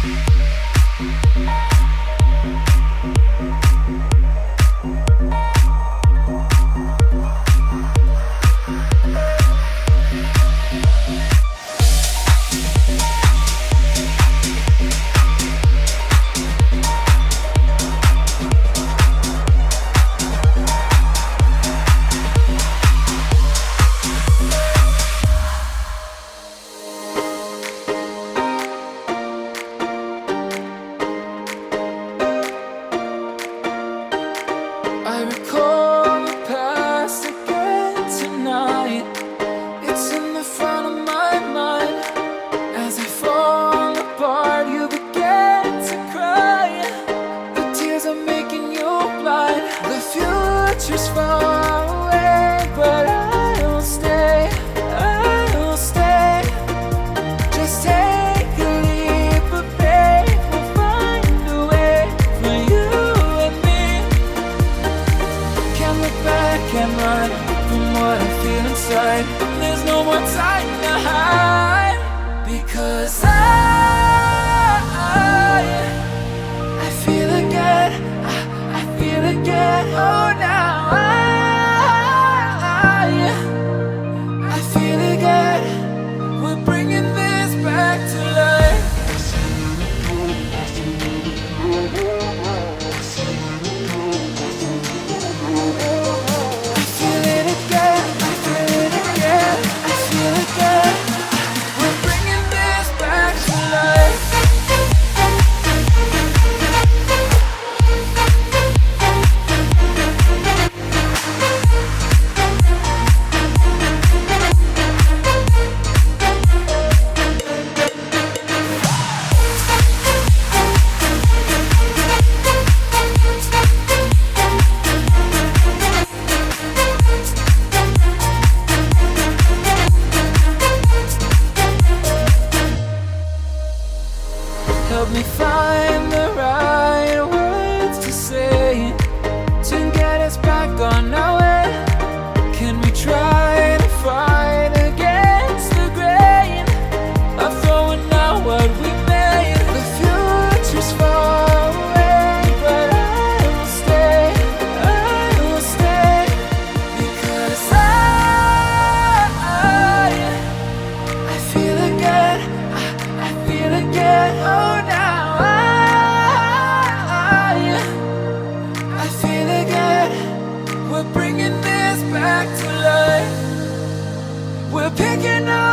I recall the past again tonight. It's in the front of my mind. As I fall apart, you begin to cry. The tears are making you blind. The future's far away, but I'll stay, I'll stay. Just take a leap of faith. We'll find a way for you and me. Can't look back and run from what I feel inside. There's no more time to hide, because I feel again, I feel again. Oh, now I feel again. We're bringing this back to life. I feel it again, I feel it again, I feel it again. We're bringing this back to life. Help me find the right words to say to get us back on our way. Can we try to fight against the grain of throwing out what we made? The future's far away, but I'll stay, I'll stay. Because I feel again, I feel again. Oh, now I feel again. We're bringing this back to life. We're picking up